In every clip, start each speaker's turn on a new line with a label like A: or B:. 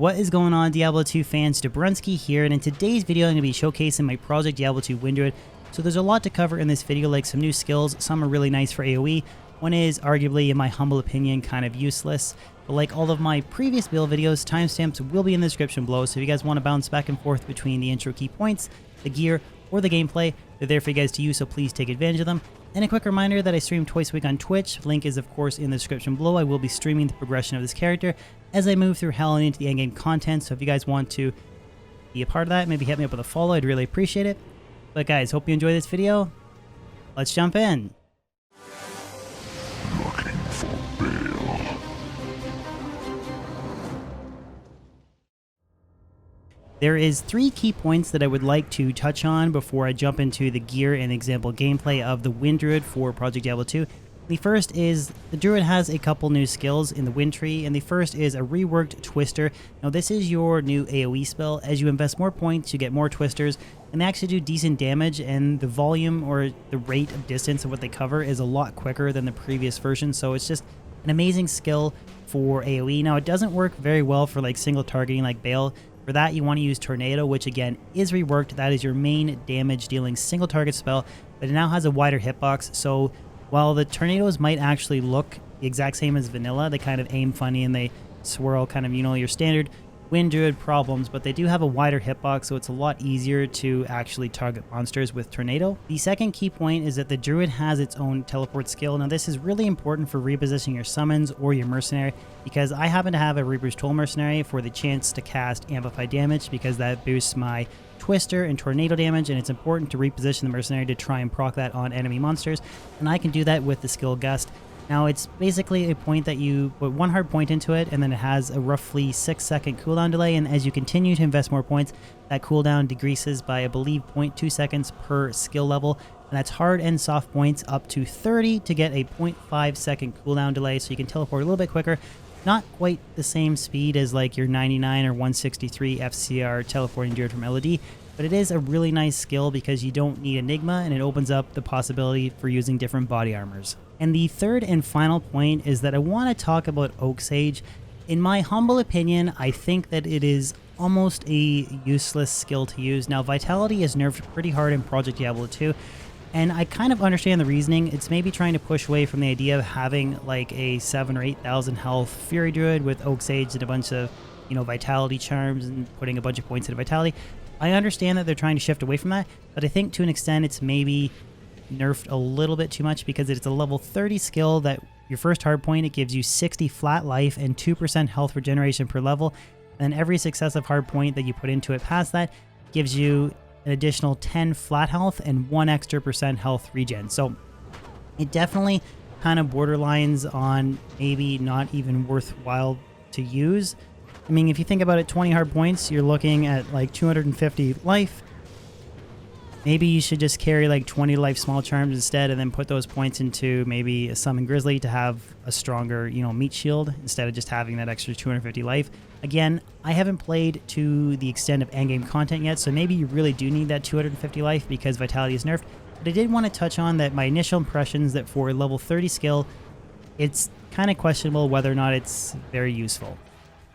A: What is going on, Diablo 2 fans? Dobrunsky here, and in today's video I'm going to be showcasing my project Diablo 2 Wind Druid. So there's a lot to cover in this video, like some new skills. Some are really nice for AOE. One is arguably, in my humble opinion, kind of useless. But like all of my previous build videos, timestamps will be in the description below, so if you guys want to bounce back and forth between the intro key points, the gear, or the gameplay, they're there for you guys to use, so please take advantage of them. And a quick reminder that I stream twice a week on Twitch. Link is of course in the description below. I will be streaming the progression of this character as I move through hell and into the endgame content, so if you guys want to be a part of that, maybe hit me up with a follow, I'd really appreciate it. But guys, hope you enjoy this video. Let's jump in. There is 3 key points that I would like to touch on before I jump into the gear and example gameplay of the Wind Druid for Project Diablo 2. The first is the Druid has a couple new skills in the Wind Tree, and the first is a reworked Twister. Now this is your new AOE spell. As you invest more points, you get more Twisters, and they actually do decent damage, and the volume or the rate of distance of what they cover is a lot quicker than the previous version, so it's just an amazing skill for AOE. Now it doesn't work very well for like single targeting like Bale. For that, you want to use Tornado, which again is reworked. That is your main damage dealing single target spell, but it now has a wider hitbox. So while the tornadoes might actually look the exact same as vanilla, they kind of aim funny and they swirl kind of, you know, your standard Wind Druid problems, but they do have a wider hitbox, so it's a lot easier to actually target monsters with Tornado. The second key point is that the Druid has its own teleport skill. Now this is really important for repositioning your summons or your mercenary, because I happen to have a Reaper's Toll mercenary for the chance to cast amplified damage, because that boosts my Twister and Tornado damage, and it's important to reposition the mercenary to try and proc that on enemy monsters, and I can do that with the skill Gust. Now it's basically a point that you put 1 hard point into it, and then it has a roughly 6-second cooldown delay, and as you continue to invest more points, that cooldown decreases by, I believe, 0.2 seconds per skill level, and that's hard and soft points up to 30 to get a 0.5 second cooldown delay, so you can teleport a little bit quicker. Not quite the same speed as like your 99 or 163 FCR teleporting Druid from LOD, but it is a really nice skill because you don't need Enigma, and it opens up the possibility for using different body armors. And the third and final point is that I want to talk about Oak Sage. In my humble opinion, I think that it is almost a useless skill to use. Now, Vitality is nerfed pretty hard in Project Diablo 2, and I kind of understand the reasoning. It's maybe trying to push away from the idea of having like a 7,000 or 8,000 health Fury Druid with Oak Sage and a bunch of, you know, Vitality charms and putting a bunch of points into Vitality. I understand that they're trying to shift away from that, but I think to an extent it's maybe nerfed a little bit too much, because it's a level 30 skill that your first hard point, it gives you 60 flat life and 2% health regeneration per level, and then every successive hard point that you put into it past that gives you an additional 10 flat health and 1 extra % health regen. So it definitely kind of borderlines on maybe not even worthwhile to use. I mean, if you think about it, 20 hard points, you're looking at like 250 life. Maybe you should just carry like 20 life small charms instead, and then put those points into maybe a Summon Grizzly to have a stronger, you know, meat shield instead of just having that extra 250 life. Again, I haven't played to the extent of endgame content yet, so maybe you really do need that 250 life because Vitality is nerfed. But I did want to touch on that my initial impressions that for a level 30 skill, it's kind of questionable whether or not it's very useful.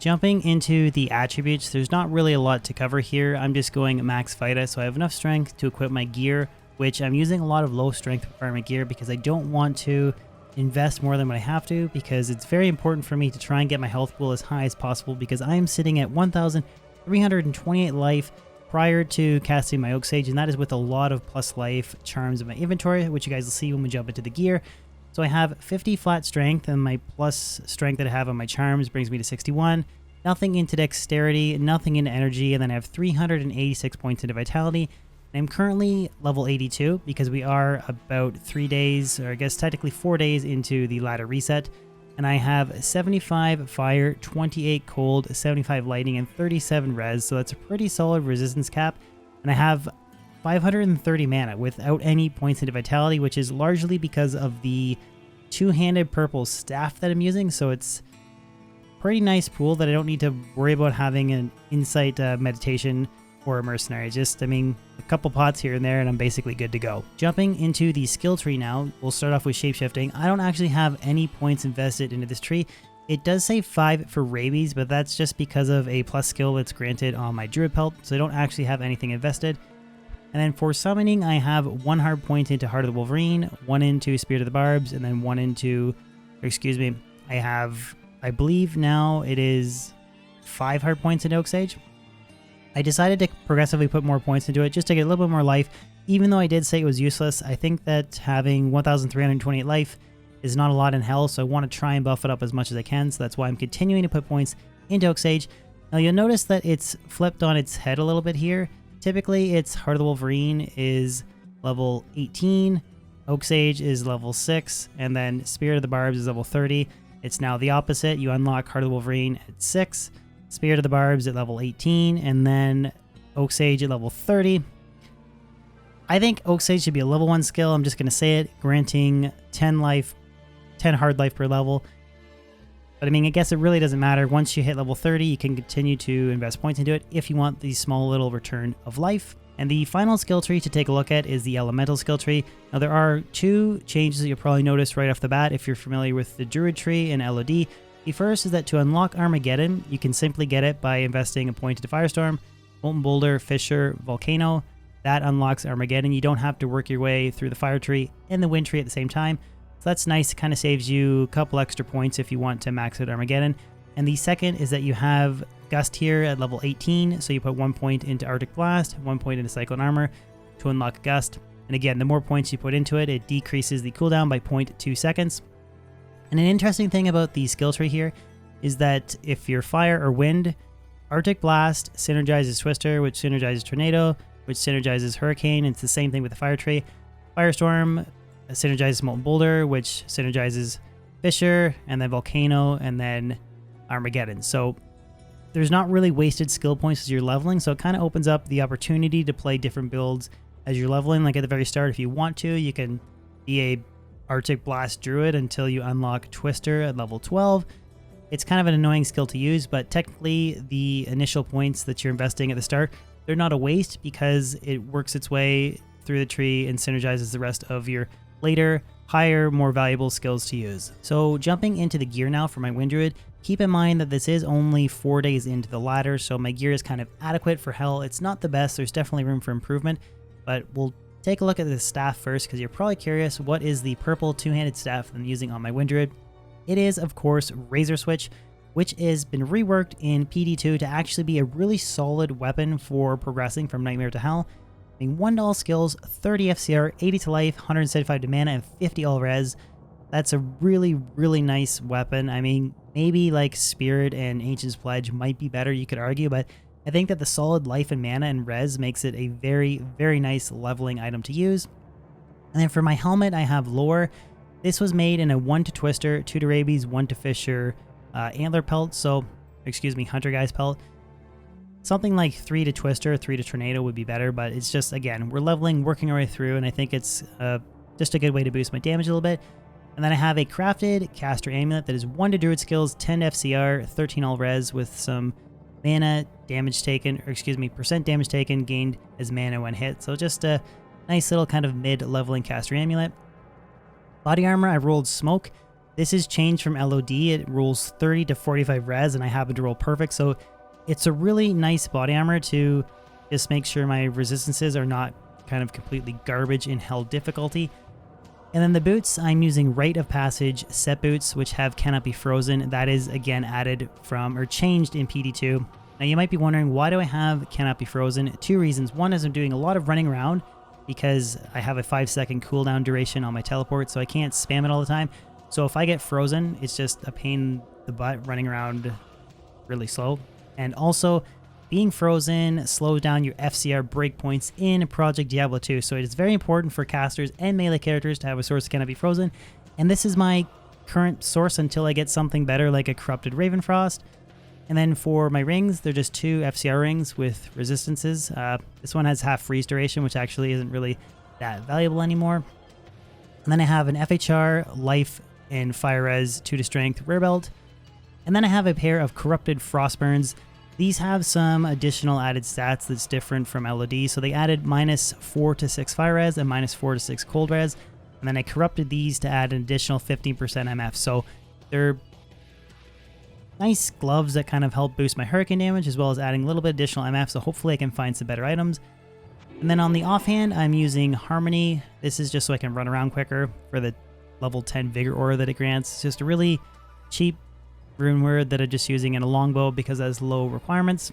A: Jumping into the attributes, there's not really a lot to cover here. I'm just going max Vita, so I have enough strength to equip my gear, which I'm using a lot of low strength requirement gear because I don't want to invest more than what I have to, because it's very important for me to try and get my health pool as high as possible, because I am sitting at 1,328 life prior to casting my Oak Sage, and that is with a lot of plus life charms in my inventory, which you guys will see when we jump into the gear. So I have 50 flat strength, and my plus strength that I have on my charms brings me to 61. Nothing into dexterity, nothing into energy, and then I have 386 points into vitality. And I'm currently level 82 because we are about 3 days, or I guess technically 4 days into the ladder reset. And I have 75 fire, 28 cold, 75 lightning, and 37 res, so that's a pretty solid resistance cap. And I have 530 mana without any points into vitality, which is largely because of the two-handed purple staff that I'm using, so it's pretty nice pool that I don't need to worry about having an insight meditation or a mercenary. Just, I mean, a couple pots here and there and I'm basically good to go. Jumping into the skill tree now, we'll start off with shapeshifting. I don't actually have any points invested into this tree It does say 5 for rabies, but that's just because of a plus skill that's granted on my Druid pelt, so I don't actually have anything invested. And then for summoning, I have 1 hard point into Heart of the Wolverine, 1 into Spirit of the Barbs, and then 1 into, excuse me, I have, I believe now it is 5 hard points into Oak Sage. I decided to progressively put more points into it just to get a little bit more life, even though I did say it was useless. I think that having 1,328 life is not a lot in hell, so I want to try and buff it up as much as I can, so that's why I'm continuing to put points into Oak Sage. Now you'll notice that it's flipped on its head a little bit here. Typically its Heart of the Wolverine is level 18, Oak Sage is level 6, and then Spirit of the Barbs is level 30. It's now the opposite. You unlock Heart of the Wolverine at 6, Spirit of the Barbs at level 18, and then Oak Sage at level 30. I think Oak Sage should be a level 1 skill. I'm just going to say it, granting 10 life, 10 hard life per level. But I mean, I guess it really doesn't matter. Once you hit level 30, you can continue to invest points into it if you want the small little return of life. And the final skill tree to take a look at is the Elemental skill tree. Now there are 2 changes that you'll probably notice right off the bat if you're familiar with the Druid tree and LOD. The first is that to unlock Armageddon, you can simply get it by investing a point into Firestorm, Molten Boulder, Fissure, Volcano. That unlocks Armageddon. You don't have to work your way through the Fire tree and the Wind tree at the same time. So that's nice. It kind of saves you a couple extra points if you want to max out Armageddon. And the second is that you have Gust here at level 18. So you put 1 point into Arctic Blast, 1 point into Cyclone Armor to unlock Gust. And again, the more points you put into it, it decreases the cooldown by 0.2 seconds. And an interesting thing about the skill tree here is that if you're Fire or Wind, Arctic Blast synergizes Twister, which synergizes Tornado, which synergizes Hurricane. And it's the same thing with the Fire tree. Firestorm synergizes Molten Boulder, which synergizes Fissure, and then Volcano, and then Armageddon. So there's not really wasted skill points as you're leveling, so it kind of opens up the opportunity to play different builds as you're leveling. Like at the very start, if you want to, you can be a Arctic Blast Druid until you unlock Twister at level 12. It's kind of an annoying skill to use, but technically the initial points that you're investing at the start, they're not a waste because it works its way through the tree and synergizes the rest of your later, higher, more valuable skills to use. So jumping into the gear now for my Wind Druid, keep in mind that this is only 4 days into the ladder, so my gear is kind of adequate for hell. It's not the best, there's definitely room for improvement, but we'll take a look at the staff first because you're probably curious, what is the purple 2-handed staff that I'm using on my Wind Druid? It is, of course, Razor Switch, which has been reworked in PD2 to actually be a really solid weapon for progressing from Nightmare to Hell. Being 1 all skills, 30 FCR, 80 to life, 175 to mana, and 50 all res. That's a really, really nice weapon. I mean, maybe like Spirit and Ancient's Pledge might be better, you could argue, but I think that the solid life and mana and res makes it a very, very nice leveling item to use. And then for my helmet, I have Lore. This was made in a 1 to Twister, 2 to Rabies, 1 to Fissure Antler pelt, so, excuse me, Hunter Guy's pelt. Something like 3 to Twister, 3 to Tornado would be better, but it's just, again, we're leveling, working our way through, and I think it's just a good way to boost my damage a little bit. And then I have a crafted Caster Amulet that is 1 to Druid skills, 10 to FCR, 13 all res with some mana damage taken, or excuse me, percent damage taken gained as mana when hit. So just a nice little kind of mid-leveling Caster Amulet. Body armor, I rolled Smoke. This is changed from LOD. It rolls 30 to 45 res, and I happen to roll perfect, so it's a really nice body armor to just make sure my resistances are not kind of completely garbage in hell difficulty. And then the boots, I'm using Rite of Passage set boots, which have Cannot Be Frozen. That is, again, added from, or changed in PD2. Now you might be wondering, why do I have Cannot Be Frozen? 2 reasons. One is I'm doing a lot of running around because I have a 5-second cooldown duration on my teleport, so I can't spam it all the time. So if I get frozen, it's just a pain in the butt running around really slow. And also, being frozen slows down your FCR breakpoints in Project Diablo 2, so it is very important for casters and melee characters to have a source that cannot be frozen. And this is my current source until I get something better like a Corrupted Ravenfrost. And then for my rings, they're just 2 FCR rings with resistances. This one has half freeze duration, which actually isn't really that valuable anymore. And then I have an FHR, life, and fire res 2 to strength rare belt. And then I have a pair of Corrupted Frostburns. These have some additional added stats that's different from LOD. So they added -4 to 6 fire res and -4 to 6 cold res. And then I corrupted these to add an additional 15% MF. So they're nice gloves that kind of help boost my hurricane damage, as well as adding a little bit additional MF, so hopefully I can find some better items. And then on the offhand, I'm using Harmony. This is just so I can run around quicker for the level 10 Vigor Aura that it grants. It's just a really cheap rune word that I'm just using in a longbow because it has low requirements.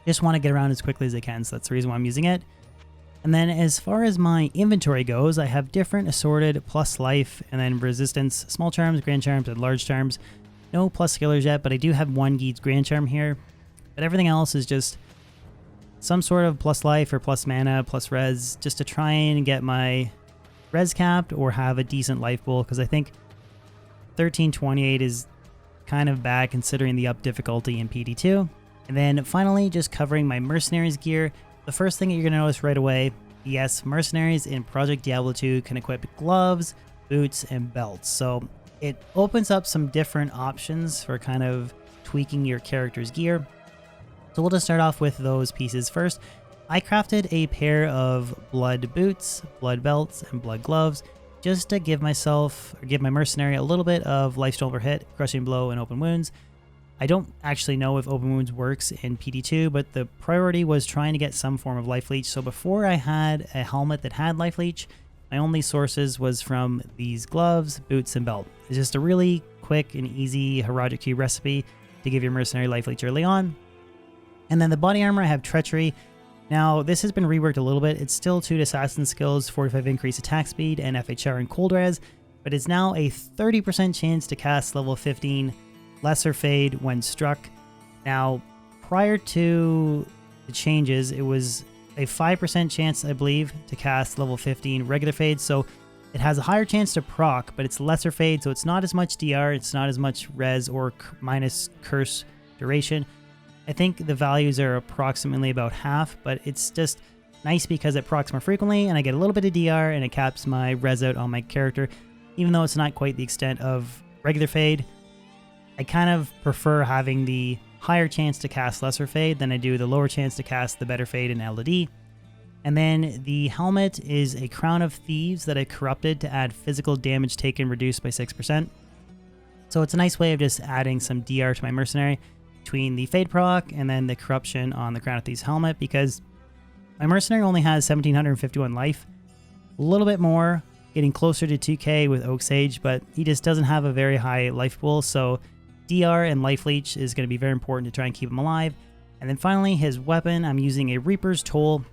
A: Just want to get around as quickly as I can, so that's the reason why I'm using it. And then as far as my inventory goes, I have different assorted plus life and then resistance, small charms, grand charms, and large charms. No plus skillers yet, but I do have one Geed's grand charm here. But everything else is just some sort of plus life or plus mana, plus res, just to try and get my res capped or have a decent life pool, because I think 1328 is kind of bad considering the up difficulty in PD2. And then finally, just covering my Mercenaries gear. The first thing that you're going to notice right away, yes, Mercenaries in Project Diablo 2 can equip gloves, boots, and belts. So it opens up some different options for kind of tweaking your character's gear. So we'll just start off with those pieces first. I crafted a pair of blood boots, blood belts, and blood gloves just to give myself, or give my mercenary a little bit of lifesteal per hit, crushing blow, and open wounds. I don't actually know if open wounds works in PD2, but the priority was trying to get some form of life leech. So before I had a helmet that had life leech, my only sources was from these gloves, boots, and belt. It's just a really quick and easy Herodic Cube recipe to give your mercenary life leech early on. And then the body armor, I have Treachery. Now, this has been reworked a little bit. It's still 2 assassin skills, 45 increased attack speed, and FHR and cold res, but it's now a 30% chance to cast level 15 Lesser Fade when struck. Now, prior to the changes, it was a 5% chance, I believe, to cast level 15 regular Fade, so it has a higher chance to proc, but it's Lesser Fade, so it's not as much DR, it's not as much res or minus curse duration. I think the values are approximately about half, but it's just nice because it procs more frequently, and I get a little bit of DR, and it caps my res out on my character, even though it's not quite the extent of regular Fade. I kind of prefer having the higher chance to cast Lesser Fade than I do the lower chance to cast the better Fade in LD. And then the helmet is a Crown of Thieves that I corrupted to add physical damage taken reduced by 6%. So it's a nice way of just adding some DR to my mercenary between the Fade proc and then the corruption on the Crown of Thieves helmet, because my mercenary only has 1751 life, a little bit more, getting closer to 2k with Oak Sage, but he just doesn't have a very high life pool, so DR and life leech is going to be very important to try and keep him alive. And then finally, his weapon, I'm using a Reaper's Toll.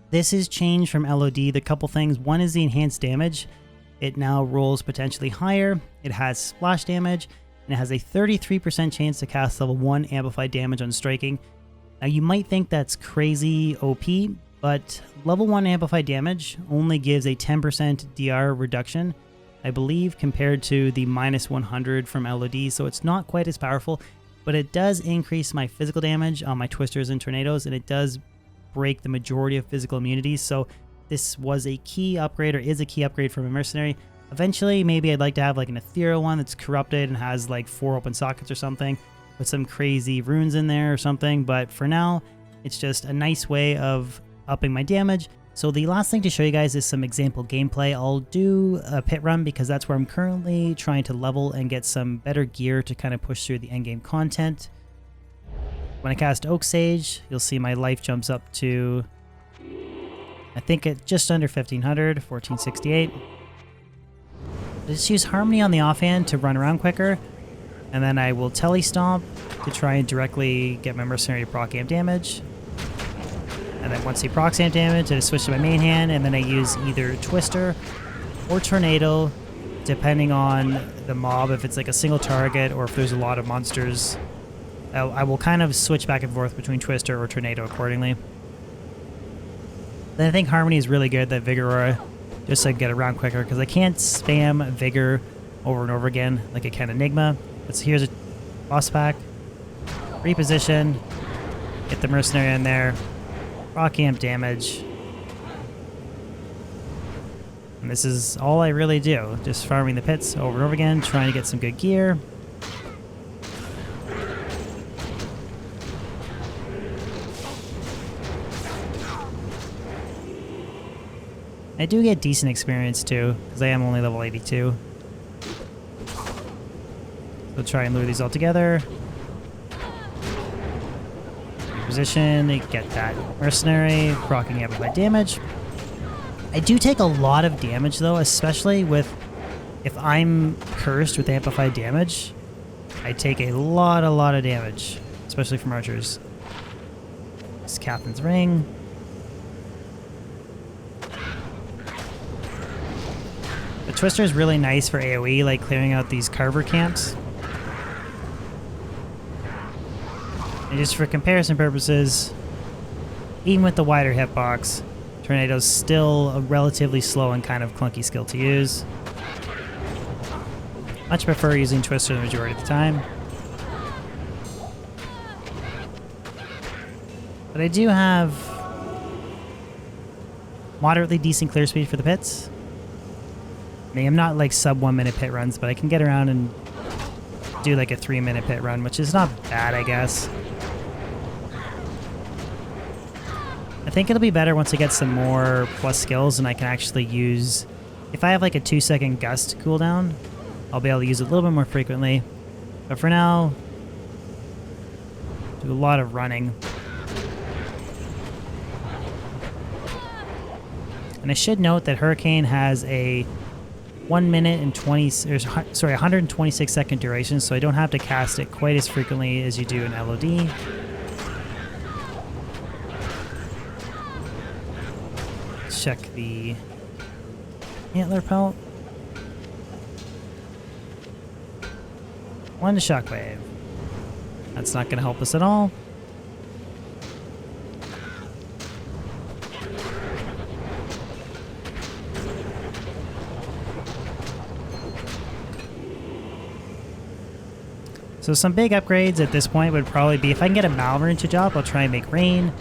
A: This is changed from LOD. The couple things, one is the enhanced damage. It now rolls potentially higher. It has splash damage, and it has a 33% chance to cast level 1 amplified damage on striking. Now you might think that's crazy OP, but level 1 amplified damage only gives a 10% DR reduction, I believe, compared to the minus 100 from LOD, so it's not quite as powerful, but it does increase my physical damage on my twisters and tornadoes, and it does break the majority of physical immunities, so this was a key upgrade, or is a key upgrade for my mercenary. Eventually, maybe I'd like to have like an ethereal one that's corrupted and has like 4 open sockets or something, with some crazy runes in there or something, but for now, it's just a nice way of upping my damage. So the last thing to show you guys is some example gameplay. I'll do a pit run because that's where I'm currently trying to level and get some better gear to kind of push through the endgame content. When I cast Oak Sage, you'll see my life jumps up to, I think, at just under 1500, 1468. Just use Harmony on the offhand to run around quicker, and then I will Telestomp to try and directly get my mercenary to proc amp damage. And then once he procs amp damage, I just switch to my main hand, and then I use either Twister or Tornado, depending on the mob, if it's like a single target or if there's a lot of monsters. I will kind of switch back and forth between Twister or Tornado accordingly. Then I think Harmony is really good, that Vigor Aura, just so I can get around quicker, because I can't spam Vigor over and over again like I can Enigma. But here's a boss pack, reposition, get the mercenary in there, rock amp damage, and this is all I really do, just farming the pits over and over again, trying to get some good gear. I do get decent experience too, because I am only level 82. We'll try and lure these all together. Position, get that mercenary, proccing amplified damage. I do take a lot of damage though, especially with if I'm cursed with amplified damage. I take a lot of damage, especially from archers. This is Captain's Ring. The Twister is really nice for AOE, like clearing out these Carver camps. And just for comparison purposes, even with the wider hitbox, Tornado's still a relatively slow and kind of clunky skill to use. Much prefer using Twister the majority of the time. But I do have moderately decent clear speed for the pits. I mean, I'm not like sub 1 minute pit runs, but I can get around and do like a 3 minute pit run, which is not bad, I guess. I think it'll be better once I get some more plus skills and I can actually use... If I have like a 2-second gust cooldown, I'll be able to use it a little bit more frequently. But for now, do a lot of running. And I should note that Hurricane has a 1 minute and 126 second duration, so I don't have to cast it quite as frequently as you do in LOD. Check the antler pelt. One to shockwave. That's not going to help us at all. So some big upgrades at this point would probably be if I can get a Malrune to drop, I'll try and make rain.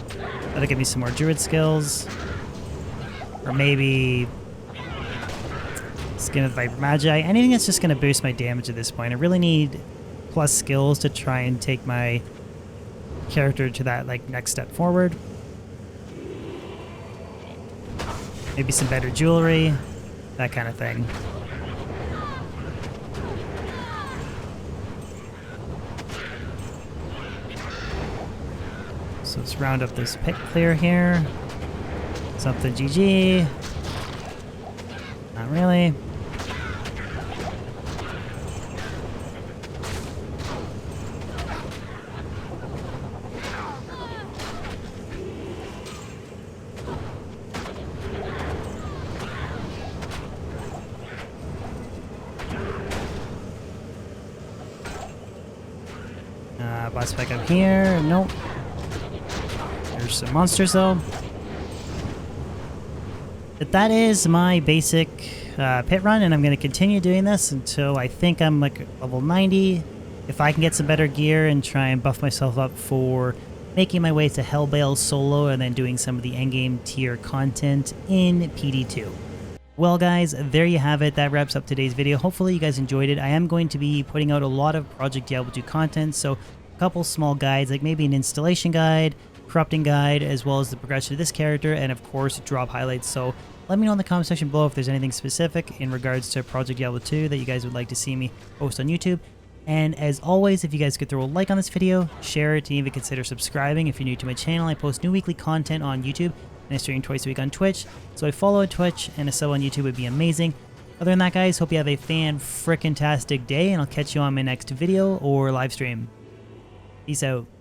A: That'll give me some more druid skills. Or maybe Skin of Viper Magi. Anything that's just going to boost my damage at this point. I really need plus skills to try and take my character to that like next step forward. Maybe some better jewelry, that kind of thing. So let's round up this pit clear here. Something GG. Not really. Boss back up here. Nope. There's some monsters though. But that is my basic pit run, and I'm going to continue doing this until I think I'm like level 90. If I can get some better gear and try and buff myself up for making my way to Hellbale solo and then doing some of the endgame tier content in PD2. Well guys, there you have it. That wraps up today's video. Hopefully you guys enjoyed it. I am going to be putting out a lot of Project Diablo 2 content, so a couple small guides, like maybe an installation guide, corrupting guide, as well as the progression of this character, and of course drop highlights. So let me know in the comment section below if there's anything specific in regards to Project Diablo 2 that you guys would like to see me post on YouTube. And as always, if you guys could throw a like on this video, share it, and even consider subscribing if you're new to my channel. I post new weekly content on YouTube, and I stream twice a week on Twitch. So a follow on Twitch and a sub on YouTube would be amazing. Other than that, guys, hope you have a fan-frickin-tastic day, and I'll catch you on my next video or live stream. Peace out.